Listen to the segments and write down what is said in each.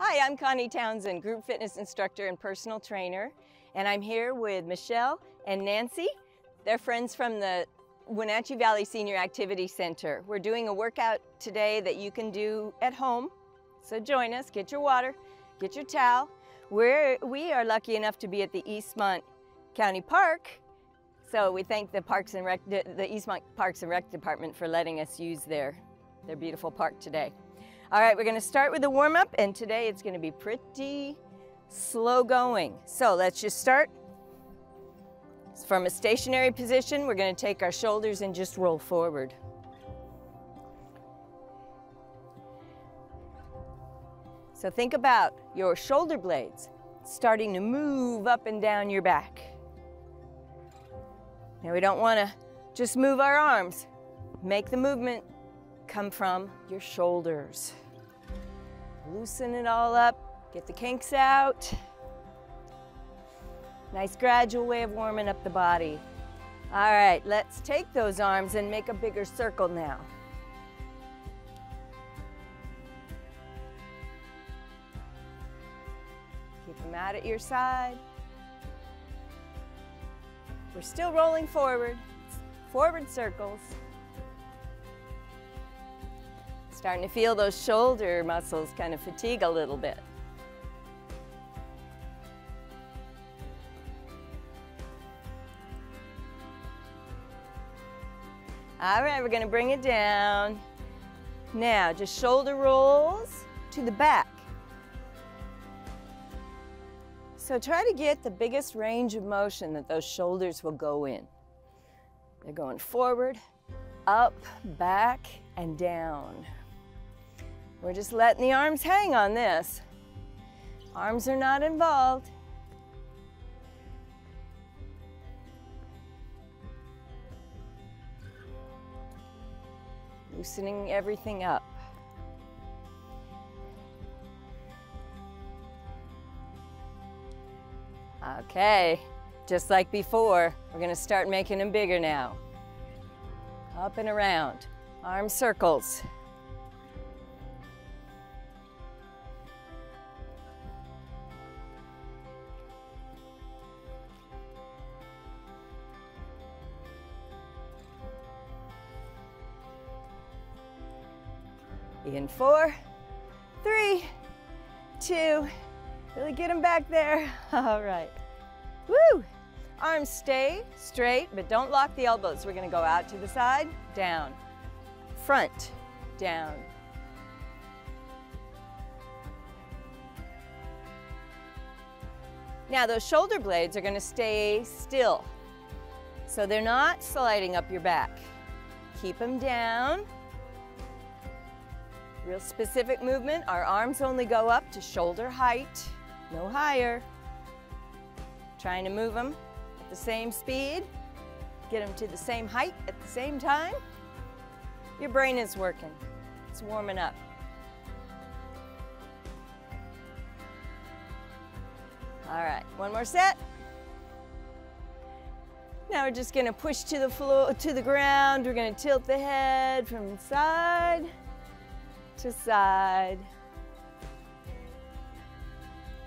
Hi, I'm Connie Townsend, group fitness instructor and personal trainer, and I'm here with Michelle and Nancy. They're friends from the Wenatchee Valley Senior Activity Center. We're doing a workout today that you can do at home, so join us. Get your water, get your towel. We are lucky enough to be at the Eastmont County Park, so we thank the Eastmont Parks and Rec Department for letting us use their beautiful park today. All right, we're gonna start with a warm-up, and today it's gonna be pretty slow going. So let's just start. From a stationary position, we're gonna take our shoulders and just roll forward. So think about your shoulder blades starting to move up and down your back. Now we don't wanna just move our arms. Make the movement come from your shoulders. Loosen it all up, get the kinks out. Nice gradual way of warming up the body. All right, let's take those arms and make a bigger circle now. Keep them out at your side. We're still rolling forward, forward circles. Starting to feel those shoulder muscles kind of fatigue a little bit. All right, we're gonna bring it down. Now, just shoulder rolls to the back. So try to get the biggest range of motion that those shoulders will go in. They're going forward, up, back, and down. We're just letting the arms hang on this. Arms are not involved. Loosening everything up. Okay, just like before, we're gonna start making them bigger now. Up and around, arm circles. In 4, 3, 2, really get them back there. All right, woo! Arms stay straight, but don't lock the elbows. We're gonna go out to the side, down, front, down. Now those shoulder blades are gonna stay still, so they're not sliding up your back. Keep them down. Real specific movement. Our arms only go up to shoulder height, no higher. Trying to move them at the same speed, get them to the same height at the same time. Your brain is working. It's warming up. All right, one more set. Now we're just gonna push to the floor, to the ground. We're gonna tilt the head from side to side.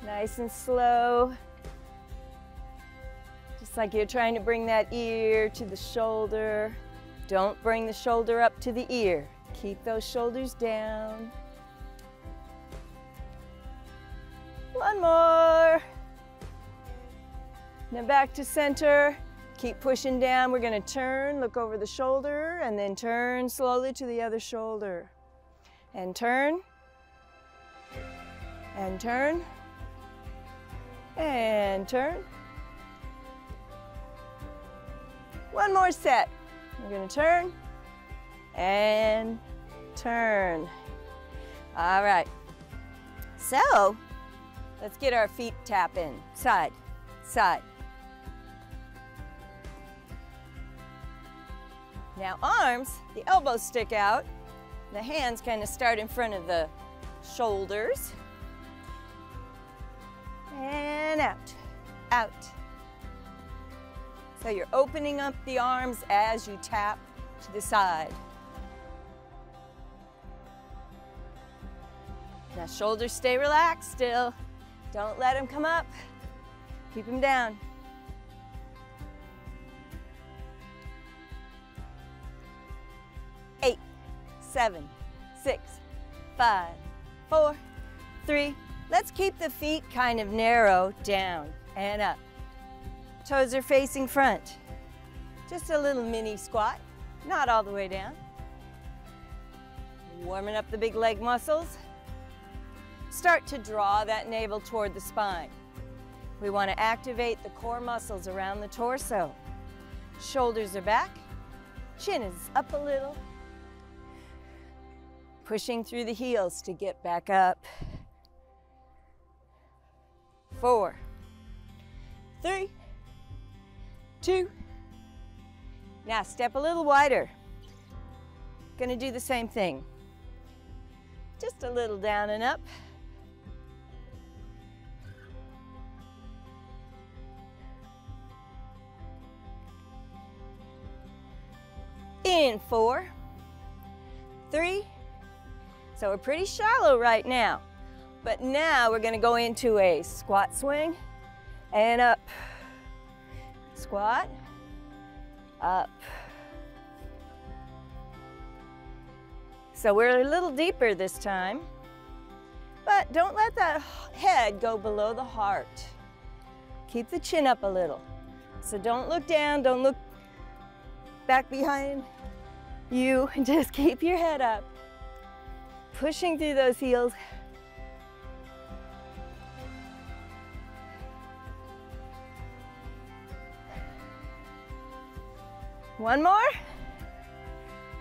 Nice and slow. Just like you're trying to bring that ear to the shoulder. Don't bring the shoulder up to the ear. Keep those shoulders down. One more. Now back to center. Keep pushing down. We're gonna turn, look over the shoulder, and then turn slowly to the other shoulder. And turn, and turn, and turn. One more set. We're gonna turn, and turn. All right, so let's get our feet tapping, side, side. Now arms, the elbows stick out. The hands kind of start in front of the shoulders. And out, out. So you're opening up the arms as you tap to the side. Now shoulders stay relaxed still. Don't let them come up. Keep them down. 8, 7, 6, 5, 4, 3. Let's keep the feet kind of narrow, down and up. Toes are facing front. Just a little mini squat, not all the way down. Warming up the big leg muscles. Start to draw that navel toward the spine. We want to activate the core muscles around the torso. Shoulders are back, chin is up a little. Pushing through the heels to get back up. 4, 3, 2. Now step a little wider. Gonna do the same thing. Just a little down and up. In 4, 3. So we're pretty shallow right now. But now we're gonna go into a squat swing and up. Squat, up. So we're a little deeper this time, but don't let that head go below the heart. Keep the chin up a little. So don't look down, don't look back behind you, just keep your head up. Pushing through those heels. One more.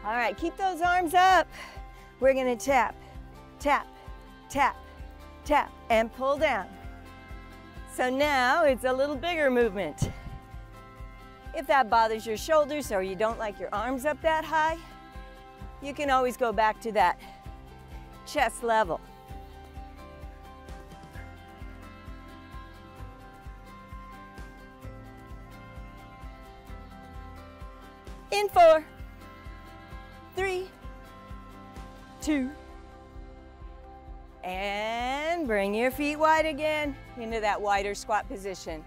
All right, keep those arms up. We're gonna tap, tap, tap, tap, and pull down. So now it's a little bigger movement. If that bothers your shoulders or you don't like your arms up that high, you can always go back to that chest level. In 4, 3, 2, and bring your feet wide again into that wider squat position.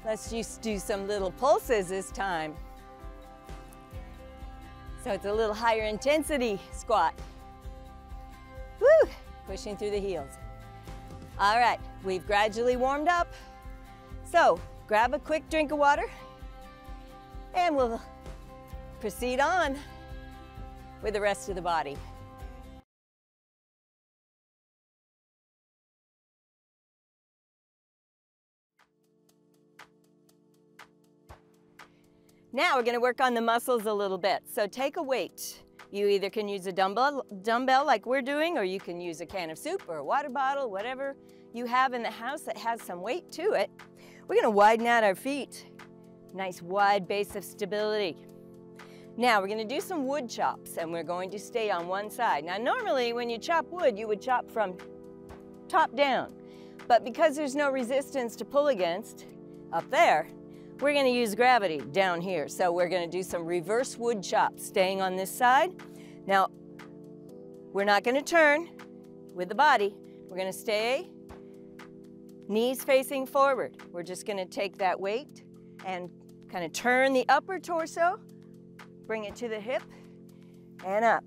Let's just do some little pulses this time. So it's a little higher intensity squat. Woo! Pushing through the heels. All right, we've gradually warmed up. So grab a quick drink of water and we'll proceed on with the rest of the body. Now we're going to work on the muscles a little bit. So take a weight. You either can use a dumbbell like we're doing, or you can use a can of soup or a water bottle, whatever you have in the house that has some weight to it. We're going to widen out our feet. Nice wide base of stability. Now we're going to do some wood chops, and we're going to stay on one side. Now normally when you chop wood, you would chop from top down. But because there's no resistance to pull against up there, we're going to use gravity down here. So we're going to do some reverse wood chops, staying on this side. Now, we're not going to turn with the body. We're going to stay knees facing forward. We're just going to take that weight and kind of turn the upper torso, bring it to the hip and up.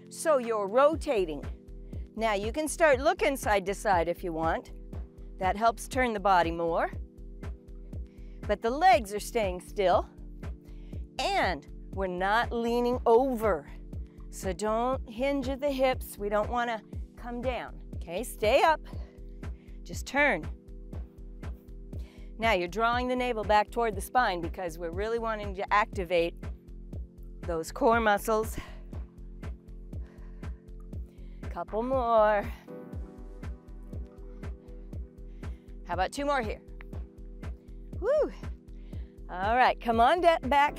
So you're rotating. Now you can start looking side to side if you want. That helps turn the body more. But the legs are staying still, and we're not leaning over. So don't hinge at the hips. We don't want to come down. Okay, stay up. Just turn. Now you're drawing the navel back toward the spine because we're really wanting to activate those core muscles. Couple more. How about 2 more here? Woo! All right, come on back.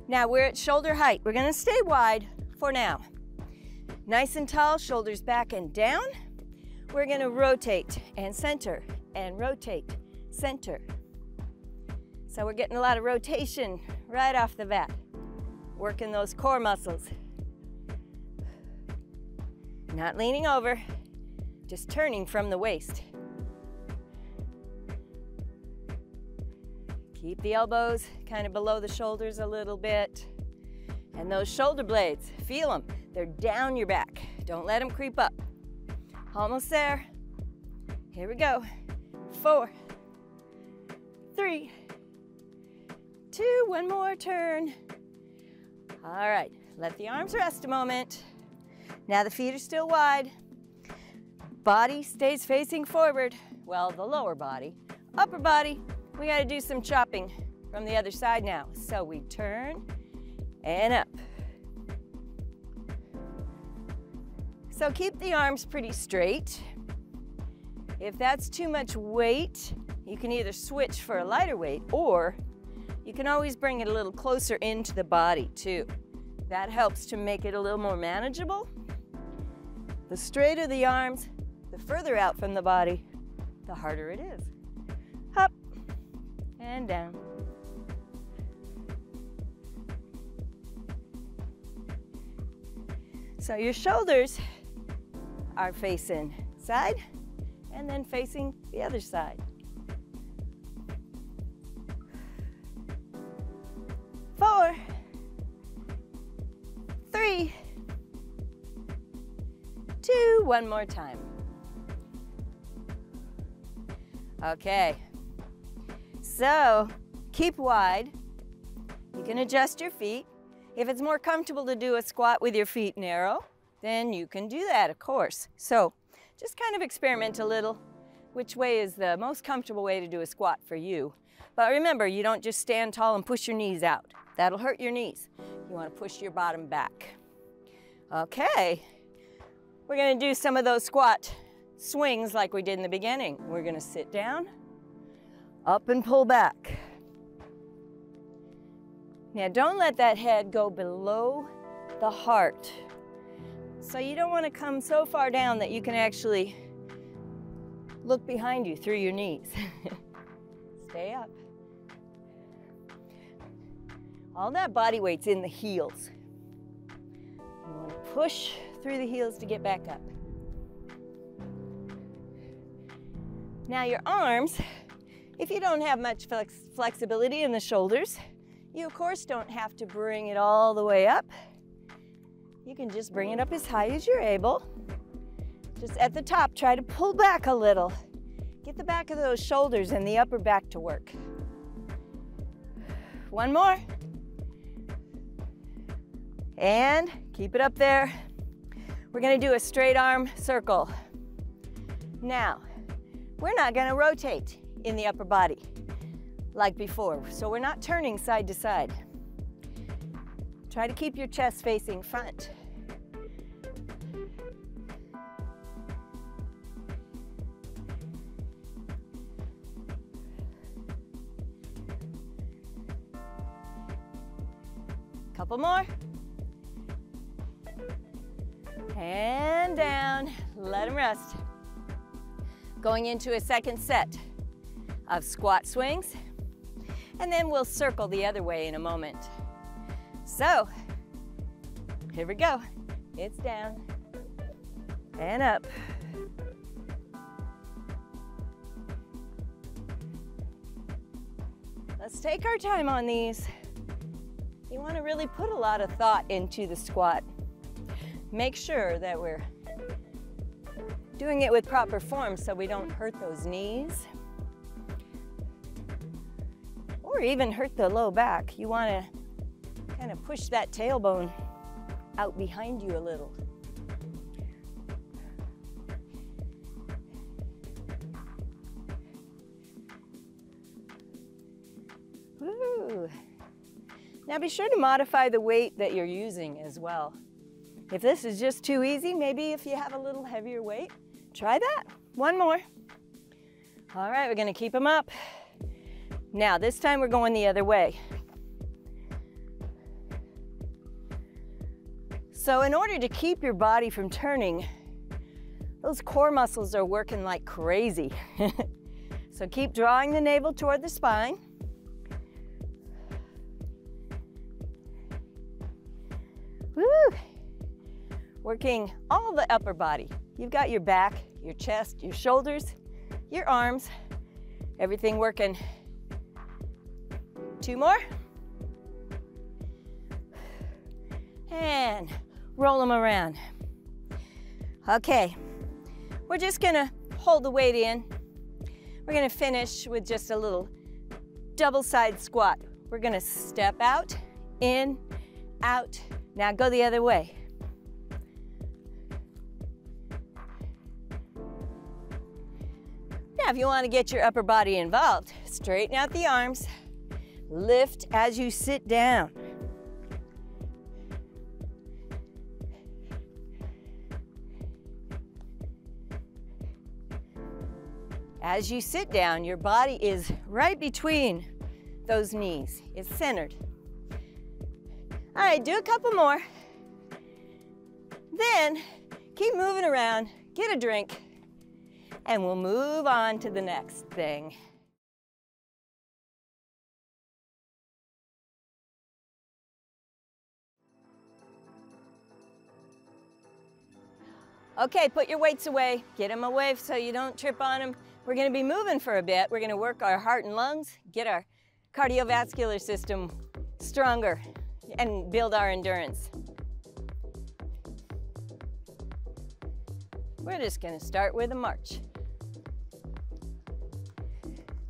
Now we're at shoulder height. We're gonna stay wide for now. Nice and tall, shoulders back and down. We're gonna rotate and center and rotate, center. So we're getting a lot of rotation right off the bat. Working those core muscles. Not leaning over, just turning from the waist. Keep the elbows kind of below the shoulders a little bit. And those shoulder blades, feel them. They're down your back. Don't let them creep up. Almost there. Here we go. 4, 3, 2, one more turn. All right, let the arms rest a moment. Now the feet are still wide. Body stays facing forward. Well, the lower body. Upper body, we gotta do some chopping from the other side now. So we turn and up. So keep the arms pretty straight. If that's too much weight, you can either switch for a lighter weight, or you can always bring it a little closer into the body too. That helps to make it a little more manageable. The straighter the arms, the further out from the body, the harder it is. Up and down. So your shoulders are facing side and then facing the other side. 4, 3, 2, one more time. Okay, so keep wide. You can adjust your feet. If it's more comfortable to do a squat with your feet narrow, then you can do that, of course. So just kind of experiment a little. Which way is the most comfortable way to do a squat for you? But remember, you don't just stand tall and push your knees out. That'll hurt your knees. You want to push your bottom back. Okay, we're going to do some of those squat swings like we did in the beginning. We're going to sit down, up and pull back. Now don't let that head go below the heart. So you don't want to come so far down that you can actually look behind you through your knees. Stay up. All that body weight's in the heels. You want to push through the heels to get back up. Now your arms, if you don't have much flexibility in the shoulders, you of course don't have to bring it all the way up. You can just bring it up as high as you're able. Just at the top, try to pull back a little. Get the back of those shoulders and the upper back to work. One more. And keep it up there. We're gonna do a straight arm circle. Now, we're not gonna rotate in the upper body like before, so we're not turning side to side. Try to keep your chest facing front. Couple more. And down, let them rest. Going into a second set of squat swings, and then we'll circle the other way in a moment. So, here we go. It's down and up. Let's take our time on these. You want to really put a lot of thought into the squat. Make sure that we're doing it with proper form so we don't hurt those knees or even hurt the low back. You want to kind of push that tailbone out behind you a little. Woo. Now be sure to modify the weight that you're using as well. If this is just too easy, maybe if you have a little heavier weight, try that. One more. All right, we're gonna keep them up. Now, this time we're going the other way. So in order to keep your body from turning, those core muscles are working like crazy. So keep drawing the navel toward the spine. Woo! Working all the upper body. You've got your back, your chest, your shoulders, your arms, everything working. 2 more. And roll them around. Okay, we're just gonna hold the weight in. We're gonna finish with just a little double side squat. We're gonna step out, in, out. Now go the other way. Now if you want to get your upper body involved, straighten out the arms, lift as you sit down. As you sit down, your body is right between those knees. It's centered. All right, do a couple more. Then keep moving around, get a drink, and we'll move on to the next thing. Okay, put your weights away. Get them away so you don't trip on them. We're gonna be moving for a bit. We're gonna work our heart and lungs, get our cardiovascular system stronger, and build our endurance. We're just gonna start with a march.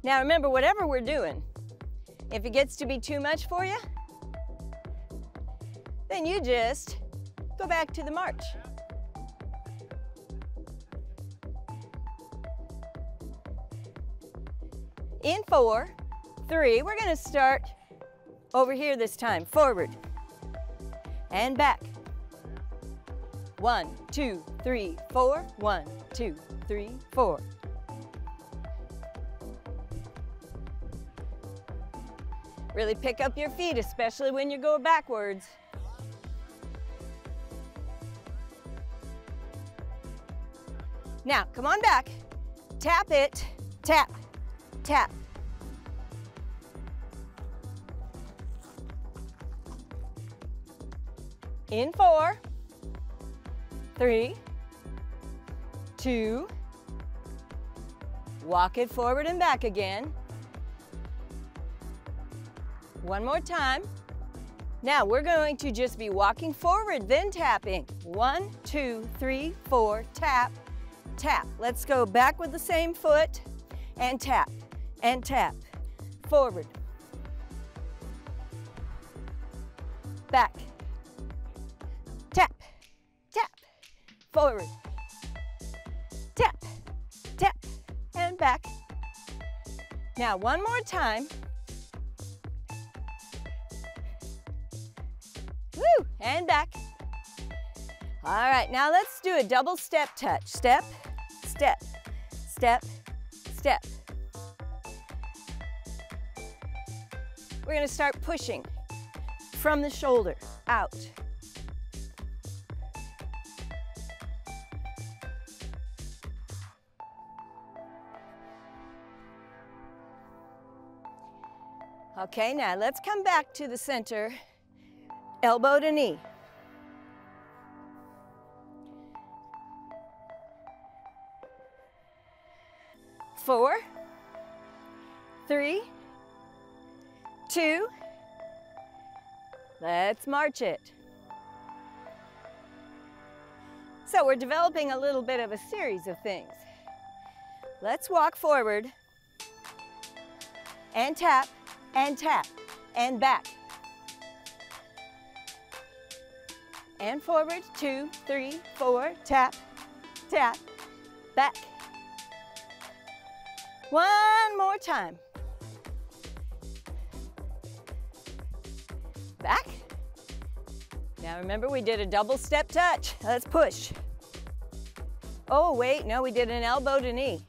Now remember, whatever we're doing, if it gets to be too much for you, then you just go back to the march. In 4, 3, we're gonna start over here this time, forward and back. 1, 2, 3, 4, 1, 2, 3, 4. Really pick up your feet, especially when you go backwards. Now, come on back. Tap it, tap, tap. In 4, 3, 2, walk it forward and back again. One more time. Now we're going to just be walking forward, then tapping. 1, 2, 3, 4, tap, tap. Let's go back with the same foot and tap, forward, back, tap, tap, forward, tap, tap, and back. Now one more time. Woo, and back. All right, now let's do a double step touch. Step, step, step, step. We're gonna start pushing from the shoulder out. Okay, now let's come back to the center, elbow to knee. Four, 3, 2, let's march it. So we're developing a little bit of a series of things. Let's walk forward and tap and back. And forward, 2, 3, 4, tap, tap, back. One more time. Back. Now remember, we did a double step touch. Let's push. Oh wait, no, we did an elbow to knee.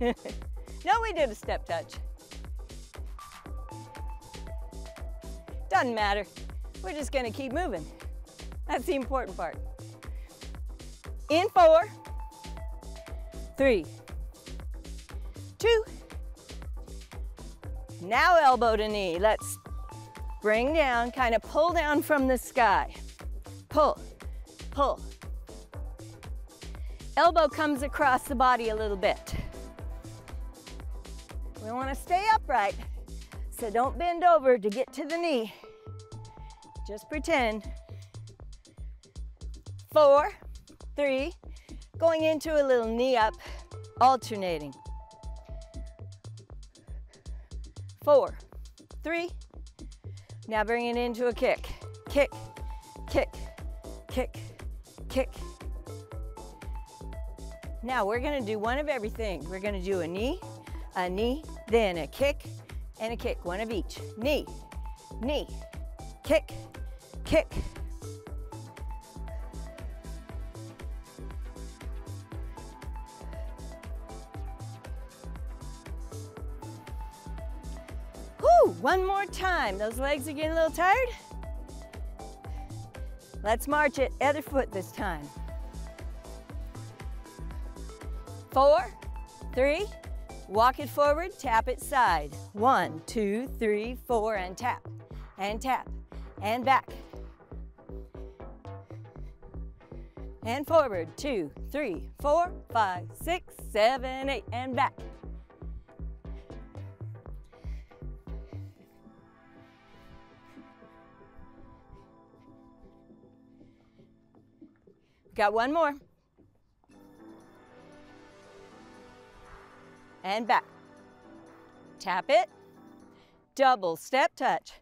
No, we did a step touch. Doesn't matter. We're just gonna keep moving. That's the important part. In 4, 3, 2. Now elbow to knee. Let's bring down, kind of pull down from the sky. Pull, pull. Elbow comes across the body a little bit. We want to stay upright, so don't bend over to get to the knee. Just pretend. 4, 3, going into a little knee up, alternating. 4, 3, now bring it into a kick. Kick, kick, kick, kick. Now we're gonna do one of everything. We're gonna do a knee, then a kick, and a kick, one of each. Knee, knee, kick, kick. Whew, one more time. Those legs are getting a little tired. Let's march it, other foot this time. 4, 3, walk it forward, tap it side. 1, 2, 3, 4, and tap, and back. And forward, 2, 3, 4, 5, 6, 7, 8, and back. Got one more. And back. Tap it. Double step touch.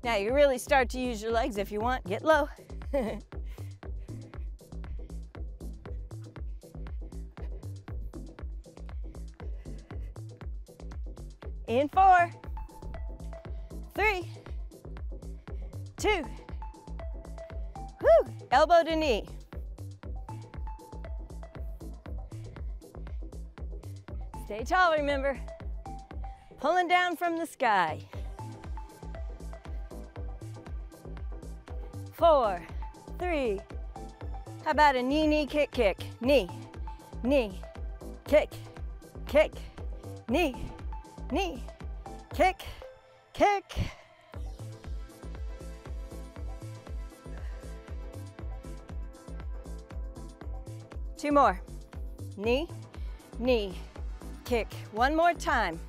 Now you really start to use your legs if you want. Get low. In 4, 3, 2, whoo, elbow to knee. Stay tall, remember. Pulling down from the sky. 4, 3, how about a knee, knee, kick, kick. Knee, knee, kick, kick, knee, knee, kick, kick. Two more. Knee, knee, kick. One more time.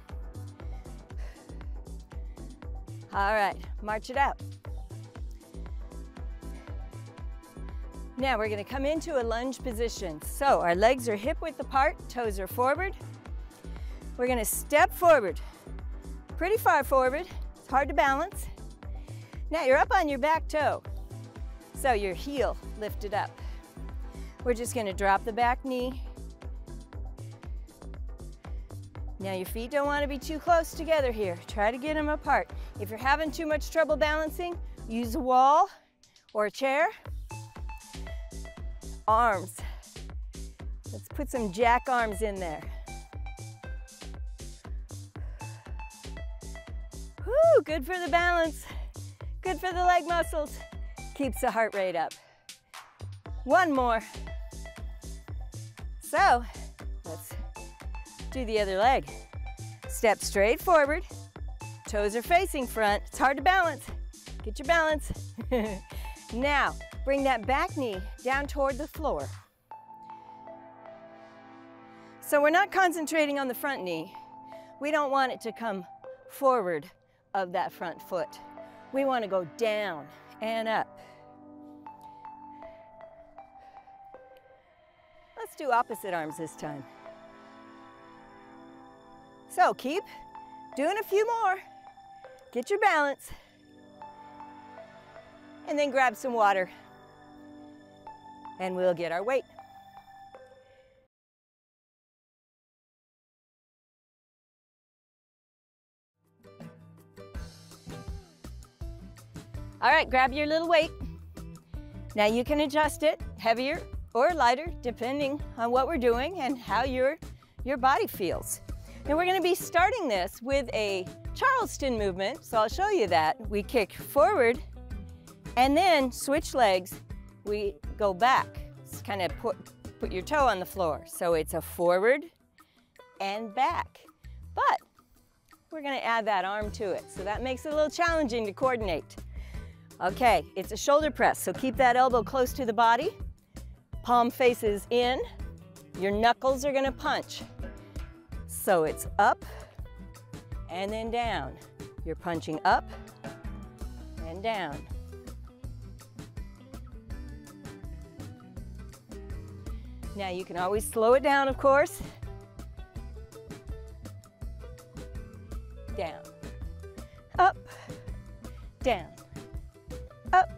All right, march it out. Now we're going to come into a lunge position. So our legs are hip width apart, toes are forward. We're going to step forward, pretty far forward. It's hard to balance. Now you're up on your back toe, so your heel lifted up. We're just going to drop the back knee. Now your feet don't want to be too close together here. Try to get them apart. If you're having too much trouble balancing, use a wall or a chair. Arms. Let's put some jack arms in there. Woo, good for the balance. Good for the leg muscles. Keeps the heart rate up. One more. So, let's do the other leg. Step straight forward. Toes are facing front. It's hard to balance. Get your balance. Now, bring that back knee down toward the floor. So we're not concentrating on the front knee. We don't want it to come forward of that front foot. We want to go down and up. Let's do opposite arms this time. So keep doing a few more. Get your balance. And then grab some water. And we'll get our weight. All right, grab your little weight. Now you can adjust it, heavier or lighter, depending on what we're doing and how your body feels. And we're gonna be starting this with a Charleston movement, so I'll show you that. We kick forward and then switch legs. We go back. Just kind of put your toe on the floor. So it's a forward and back. But we're gonna add that arm to it, so that makes it a little challenging to coordinate. Okay, it's a shoulder press, so keep that elbow close to the body. Palm faces in. Your knuckles are gonna punch. So it's up and then down. You're punching up and down. Now you can always slow it down, of course. Down, up, down, up.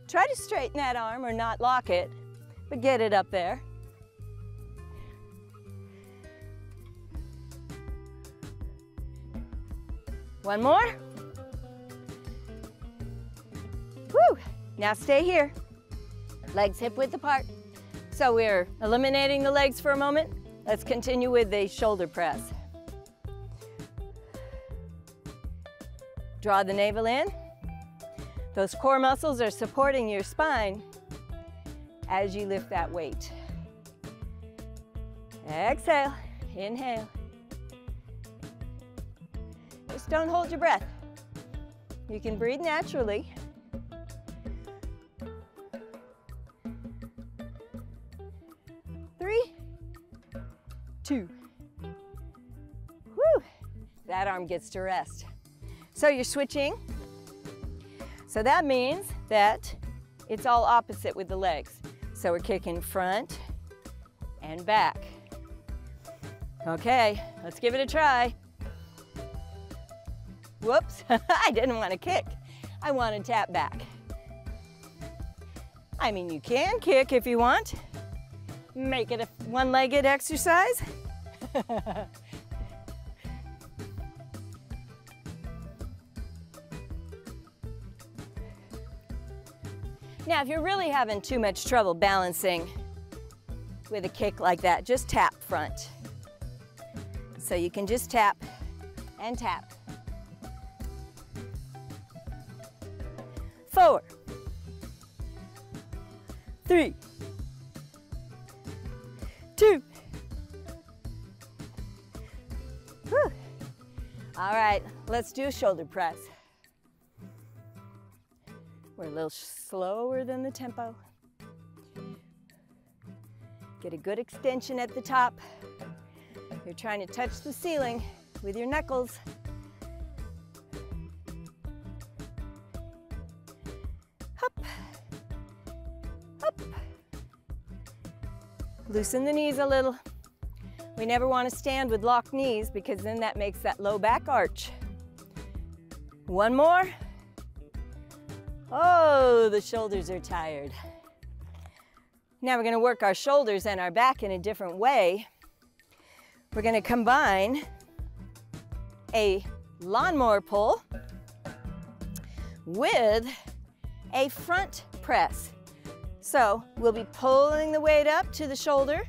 Try to straighten that arm or not lock it, but get it up there. One more. Woo! Now stay here. Legs hip width apart. So we're eliminating the legs for a moment. Let's continue with the shoulder press. Draw the navel in. Those core muscles are supporting your spine as you lift that weight. Exhale, inhale. Just don't hold your breath. You can breathe naturally. Three, two. Whew, that arm gets to rest. So you're switching. So that means that it's all opposite with the legs. So we're kicking front and back. Okay, let's give it a try. Whoops, I didn't want to kick. I want to tap back. I mean, you can kick if you want. Make it a one-legged exercise. Now, if you're really having too much trouble balancing with a kick like that, just tap front. So you can just tap and tap. 4, 3, 2. Whew. All right, let's do a shoulder press. We're a little slower than the tempo. Get a good extension at the top. You're trying to touch the ceiling with your knuckles. Up, up. Loosen the knees a little. We never want to stand with locked knees because then that makes that low back arch. One more. Oh, the shoulders are tired. Now we're going to work our shoulders and our back in a different way. We're going to combine a lawnmower pull with a front press. So we'll be pulling the weight up to the shoulder,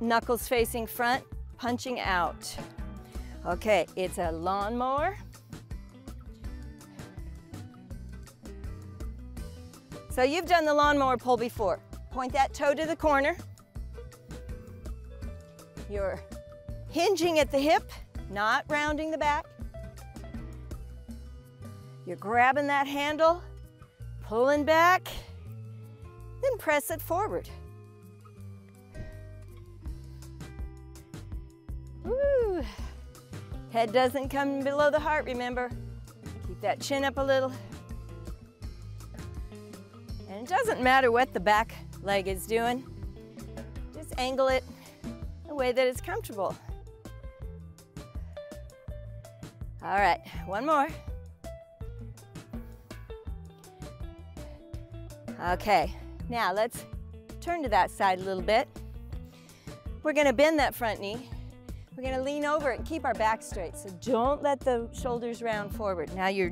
knuckles facing front, punching out. Okay, it's a lawnmower. So you've done the lawnmower pull before. Point that toe to the corner. You're hinging at the hip, not rounding the back. You're grabbing that handle, pulling back, then press it forward. Woo. Head doesn't come below the heart, remember. Keep that chin up a little. And it doesn't matter what the back leg is doing. Just angle it the way that it's comfortable. All right, one more. Okay, now let's turn to that side a little bit. We're gonna bend that front knee. We're gonna lean over it and keep our back straight. So don't let the shoulders round forward. Now your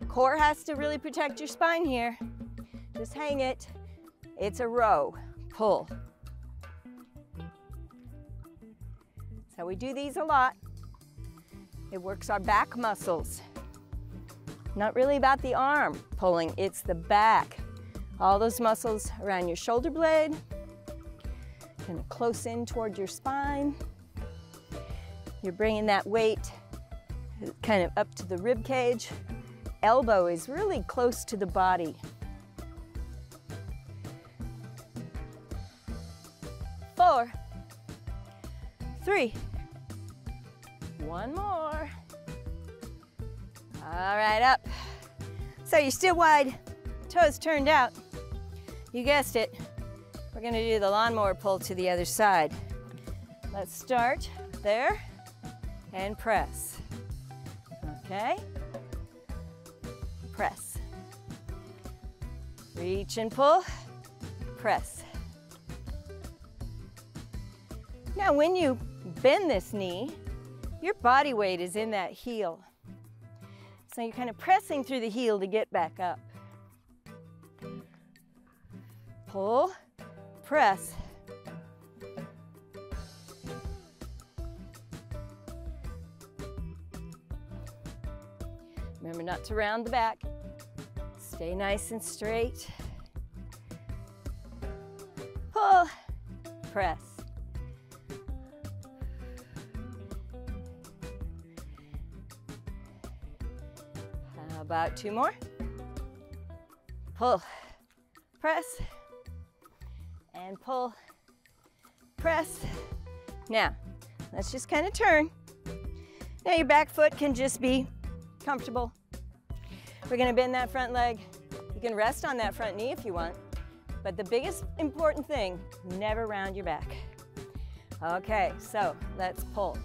core has to really protect your spine here. Just hang it. It's a row. Pull. So we do these a lot. It works our back muscles. Not really about the arm pulling, it's the back. All those muscles around your shoulder blade. Kind of close in toward your spine. You're bringing that weight kind of up to the rib cage. Elbow is really close to the body. 4, 3, 1 more. All right, up. So you're still wide, toes turned out. You guessed it. We're gonna do the lawnmower pull to the other side. Let's start there and press. Okay, press. Reach and pull, press. Now when you bend this knee, your body weight is in that heel. So you're kind of pressing through the heel to get back up. Pull, press. Remember not to round the back. Stay nice and straight. Pull, press. How about 2 more? Pull, press, and pull, press. Now, let's just kind of turn. Now your back foot can just be comfortable. We're gonna bend that front leg. You can rest on that front knee if you want, but the biggest important thing, never round your back. Okay, so let's pull.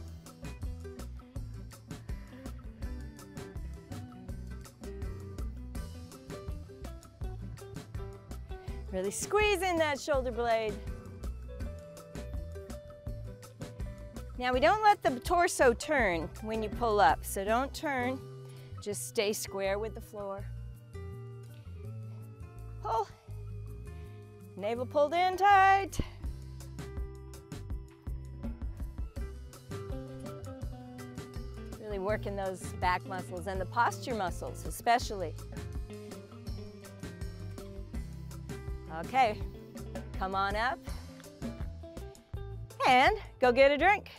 Really squeeze in that shoulder blade. Now we don't let the torso turn when you pull up, so don't turn. Just stay square with the floor. Pull. Navel pulled in tight. Really working those back muscles and the posture muscles especially. Okay, come on up and go get a drink.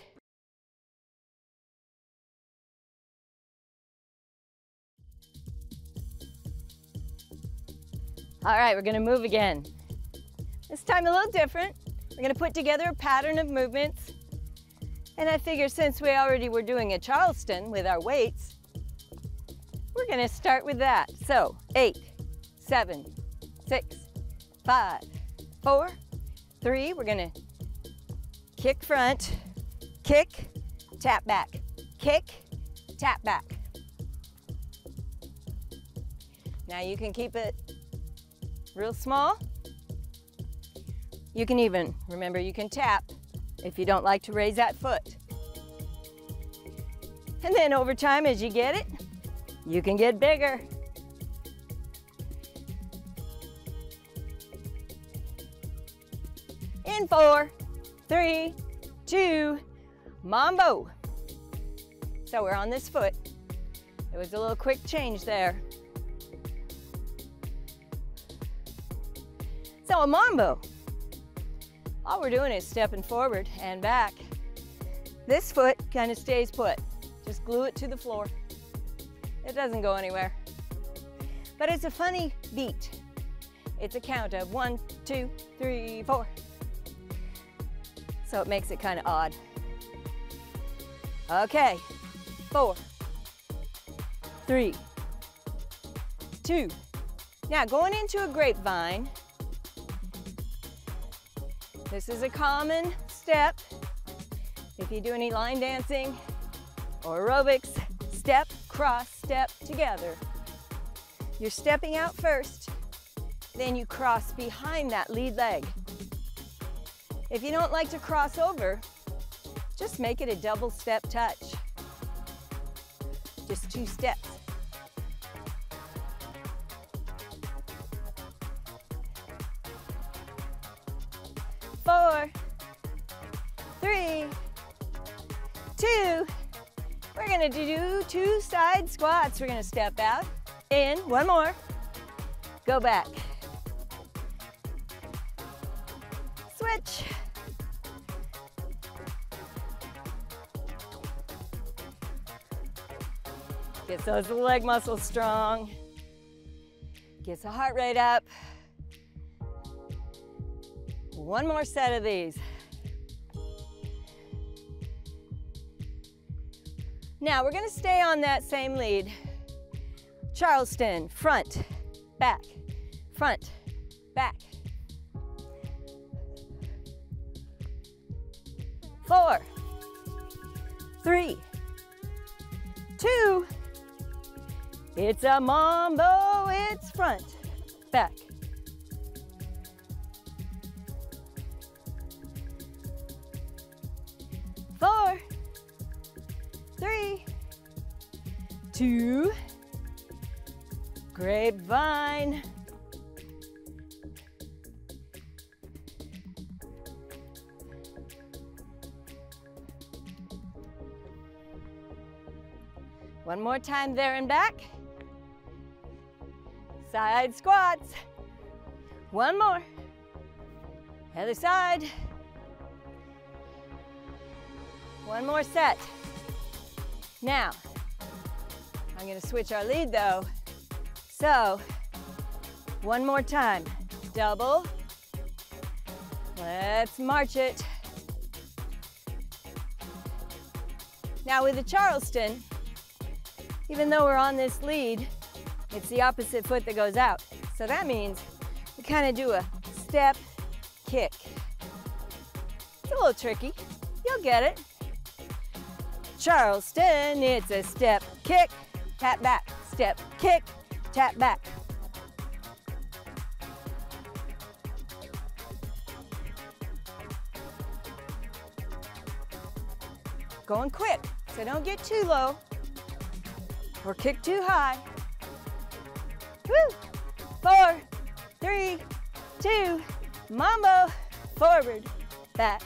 All right, we're gonna move again. This time a little different. We're gonna put together a pattern of movements. And I figure since we already were doing a Charleston with our weights, we're gonna start with that. So 8, 7, 6, 5, 4, 3. We're gonna kick front, kick, tap back, kick, tap back. Now you can keep it real small. You can even, remember, you can tap if you don't like to raise that foot. And then over time, as you get it, you can get bigger. In 4, 3, 2, mambo. So we're on this foot. It was a little quick change there. So a mambo, all we're doing is stepping forward and back. This foot kind of stays put. Just glue it to the floor. It doesn't go anywhere. But it's a funny beat. It's a count of 1, 2, 3, 4. So it makes it kind of odd. Okay, 4, 3, 2. Now going into a grapevine. This is a common step. If you do any line dancing or aerobics, step, cross, step together. You're stepping out first, then you cross behind that lead leg. If you don't like to cross over, just make it a double step touch. Just 2 steps. Four, 3, 2. We're gonna do 2 side squats. We're gonna step out, in, 1 more, go back. Switch. Gets those leg muscles strong. Gets the heart rate up. One more set of these. Now we're gonna stay on that same lead. Charleston, front, back, front, back. 4, 3, 2. It's a mambo, it's front, back. 4, 3, 2, grapevine. One more time there and back. Side squats. One more. Other side. One more set. Now, I'm gonna switch our lead though. So, one more time. Double. Let's march it. Now with the Charleston, even though we're on this lead, it's the opposite foot that goes out. So that means we kind of do a step kick. It's a little tricky. You'll get it. Charleston, it's a step kick, tap back, step kick, tap back. Going quick, so don't get too low or kick too high. Woo! 4, 3, 2, mambo, forward, back.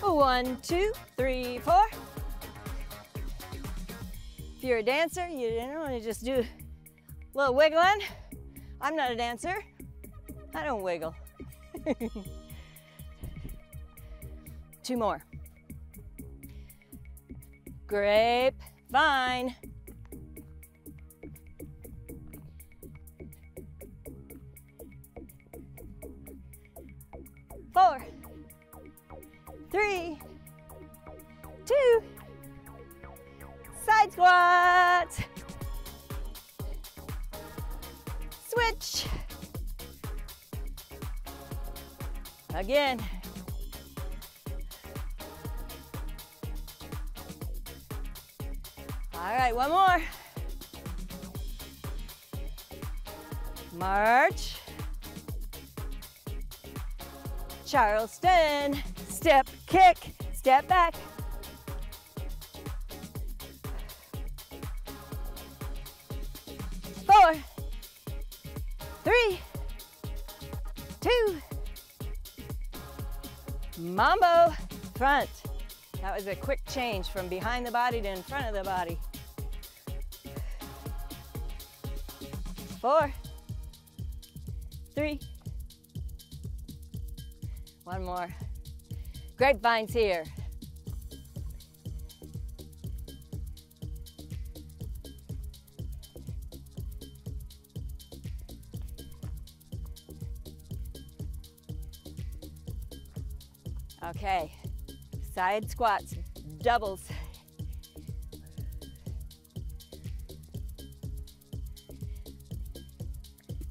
1, 2, 3, 4. If you're a dancer, you don't want to just do a little wiggling. I'm not a dancer. I don't wiggle. 2 more. Grapevine. 4, 3, 2, side squats. Switch. Again. All right, one more. March. Charleston, step kick, step back. 4, 3, 2, mambo, front. That was a quick change from behind the body to in front of the body. 4, 3, one more. Grapevines here. Okay, side squats, doubles.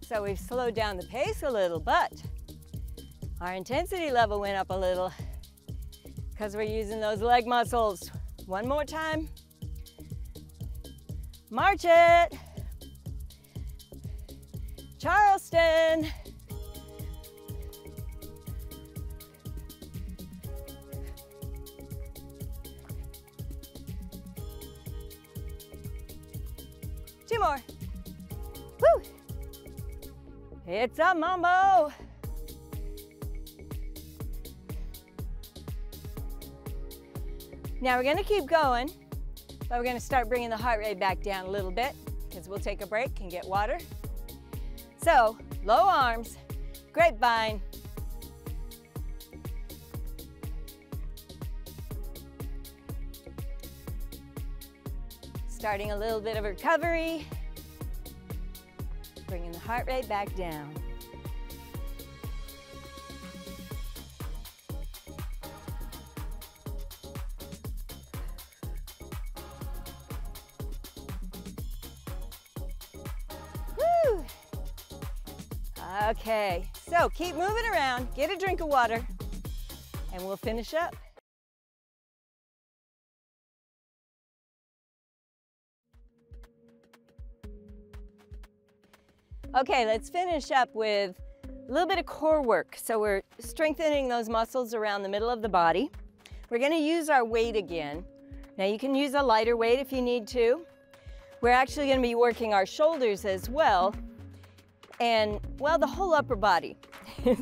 So we've slowed down the pace a little, but our intensity level went up a little because we're using those leg muscles. One more time. March it. Charleston. Two more. Woo! It's a mambo. Now we're gonna keep going, but we're gonna start bringing the heart rate back down a little bit because we'll take a break and get water. So, low arms, grapevine. Starting a little bit of recovery. Bringing the heart rate back down. Woo! Okay, so keep moving around, get a drink of water, and we'll finish up. Okay, let's finish up with a little bit of core work. So we're strengthening those muscles around the middle of the body. We're gonna use our weight again. Now you can use a lighter weight if you need to. We're actually gonna be working our shoulders as well, and well, the whole upper body.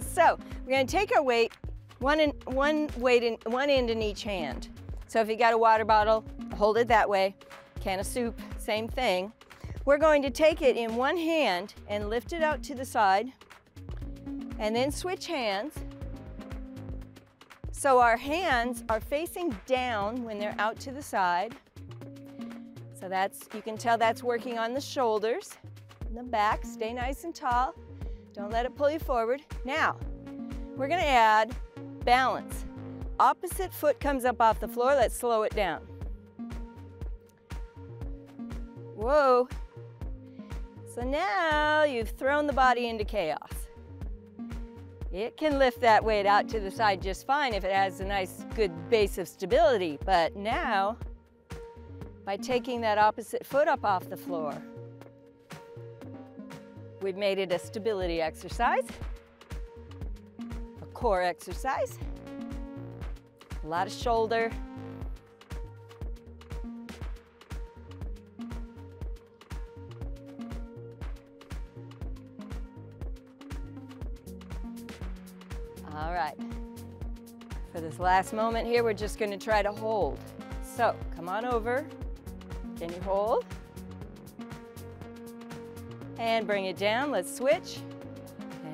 So we're gonna take our weight, one end in each hand. So if you got a water bottle, hold it that way. Can of soup, same thing. We're going to take it in one hand and lift it out to the side, and then switch hands. So our hands are facing down when they're out to the side. So you can tell that's working on the shoulders and the back. Stay nice and tall. Don't let it pull you forward. Now, we're gonna add balance. Opposite foot comes up off the floor. Let's slow it down. Whoa. So now you've thrown the body into chaos. It can lift that weight out to the side just fine if it has a nice, good base of stability. But now, by taking that opposite foot up off the floor, we've made it a stability exercise, a core exercise, a lot of shoulder. All right, for this last moment here, we're just gonna try to hold. So, come on over. Can you hold? And bring it down, let's switch.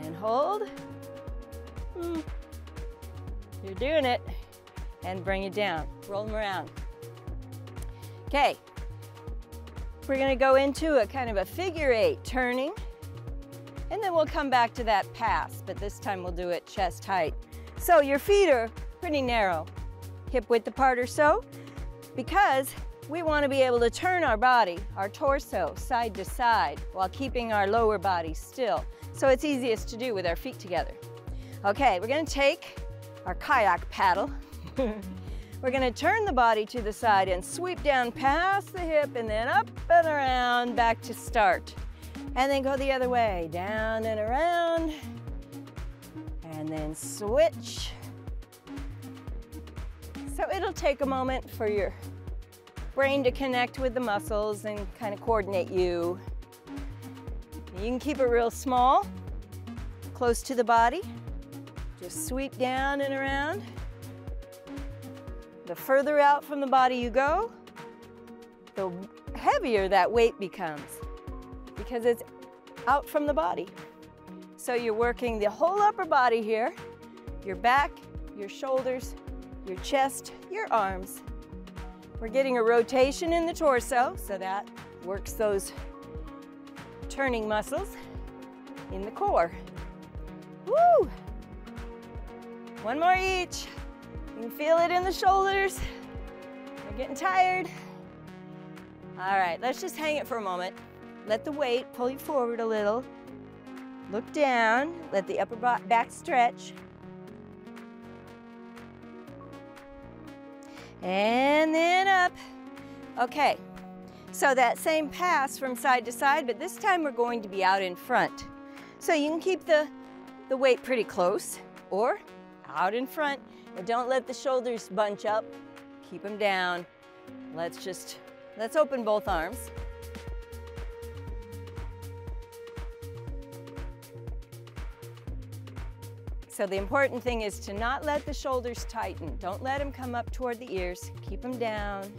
And hold. You're doing it. And bring it down, roll them around. Okay, we're gonna go into a kind of a figure 8 turning. And then we'll come back to that pass, but this time we'll do it chest height. So your feet are pretty narrow, hip width apart or so, because we want to be able to turn our body, our torso, side to side while keeping our lower body still. So it's easiest to do with our feet together. Okay, we're going to take our kayak paddle. We're going to turn the body to the side and sweep down past the hip and then up and around back to start. And then go the other way, down and around, and then switch. So it'll take a moment for your brain to connect with the muscles and kind of coordinate you. You can keep it real small, close to the body. Just sweep down and around. The further out from the body you go, the heavier that weight becomes, because it's out from the body. So you're working the whole upper body here, your back, your shoulders, your chest, your arms. We're getting a rotation in the torso, so that works those turning muscles in the core. Woo! One more each. You can feel it in the shoulders. We're getting tired. All right, let's just hang it for a moment. Let the weight pull you forward a little. Look down, let the upper back stretch. And then up. Okay, so that same pass from side to side, but this time we're going to be out in front. So you can keep the weight pretty close or out in front, but don't let the shoulders bunch up. Keep them down. Let's open both arms. So the important thing is to not let the shoulders tighten. Don't let them come up toward the ears. Keep them down.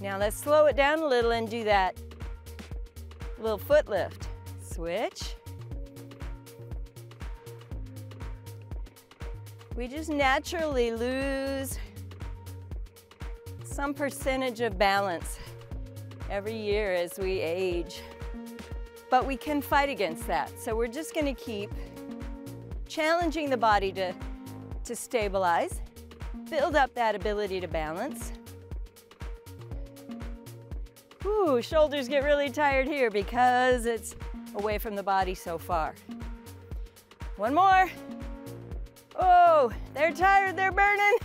Now let's slow it down a little and do that little foot lift. Switch. We just naturally lose some percentage of balance every year as we age. But we can fight against that. So we're just going to keep challenging the body to stabilize, build up that ability to balance. Ooh, shoulders get really tired here because it's away from the body so far. One more. Oh, they're tired, they're burning.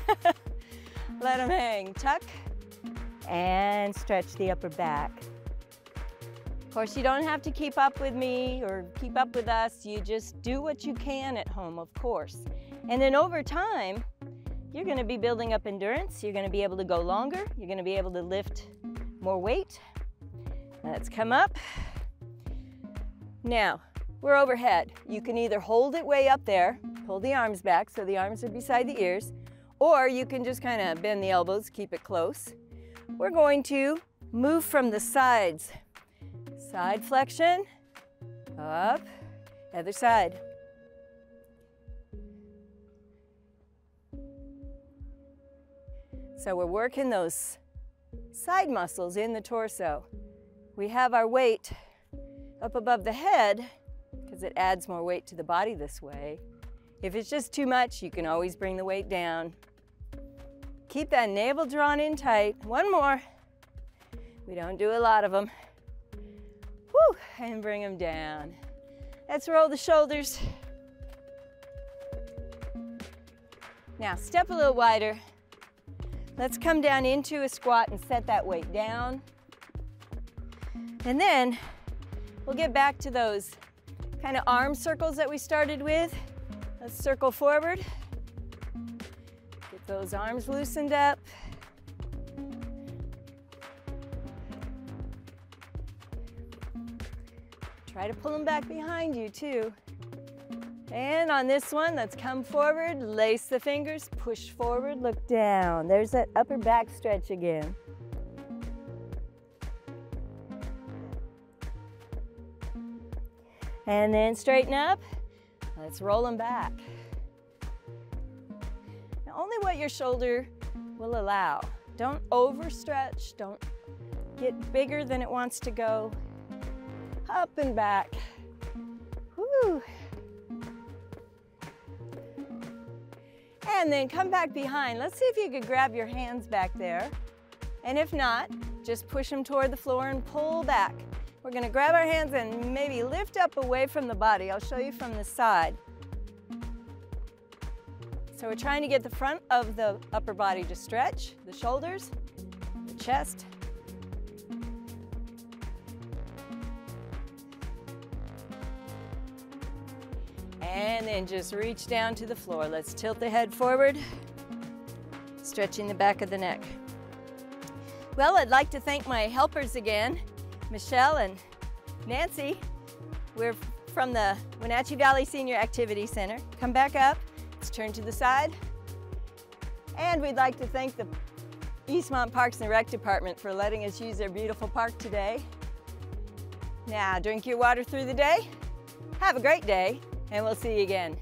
Let them hang. Tuck and stretch the upper back. Of course, you don't have to keep up with me or keep up with us. You just do what you can at home, of course. And then over time, you're going to be building up endurance. You're going to be able to go longer. You're going to be able to lift more weight. Let's come up. Now, we're overhead. You can either hold it way up there, pull the arms back so the arms are beside the ears, or you can just kind of bend the elbows, keep it close. We're going to move from the sides. Side flexion, up, other side. So we're working those side muscles in the torso. We have our weight up above the head because it adds more weight to the body this way. If it's just too much, you can always bring the weight down. Keep that navel drawn in tight. One more. We don't do a lot of them. Whew, and bring them down. Let's roll the shoulders. Now step a little wider. Let's come down into a squat and set that weight down. And then we'll get back to those kind of arm circles that we started with. Let's circle forward. Get those arms loosened up. Try to pull them back behind you too. And on this one, let's come forward, lace the fingers, push forward, look down. There's that upper back stretch again. And then straighten up. Let's roll them back. Now, only what your shoulder will allow. Don't overstretch, don't get bigger than it wants to go. Up and back. Woo. And then come back behind. Let's see if you could grab your hands back there. And if not, just push them toward the floor and pull back. We're gonna grab our hands and maybe lift up away from the body. I'll show you from the side. So we're trying to get the front of the upper body to stretch, the shoulders, the chest. And then just reach down to the floor. Let's tilt the head forward, stretching the back of the neck. Well, I'd like to thank my helpers again, Michelle and Nancy. We're from the Wenatchee Valley Senior Activity Center. Come back up, let's turn to the side. And we'd like to thank the Eastmont Parks and Rec Department for letting us use their beautiful park today. Now, drink your water through the day. Have a great day, and we'll see you again.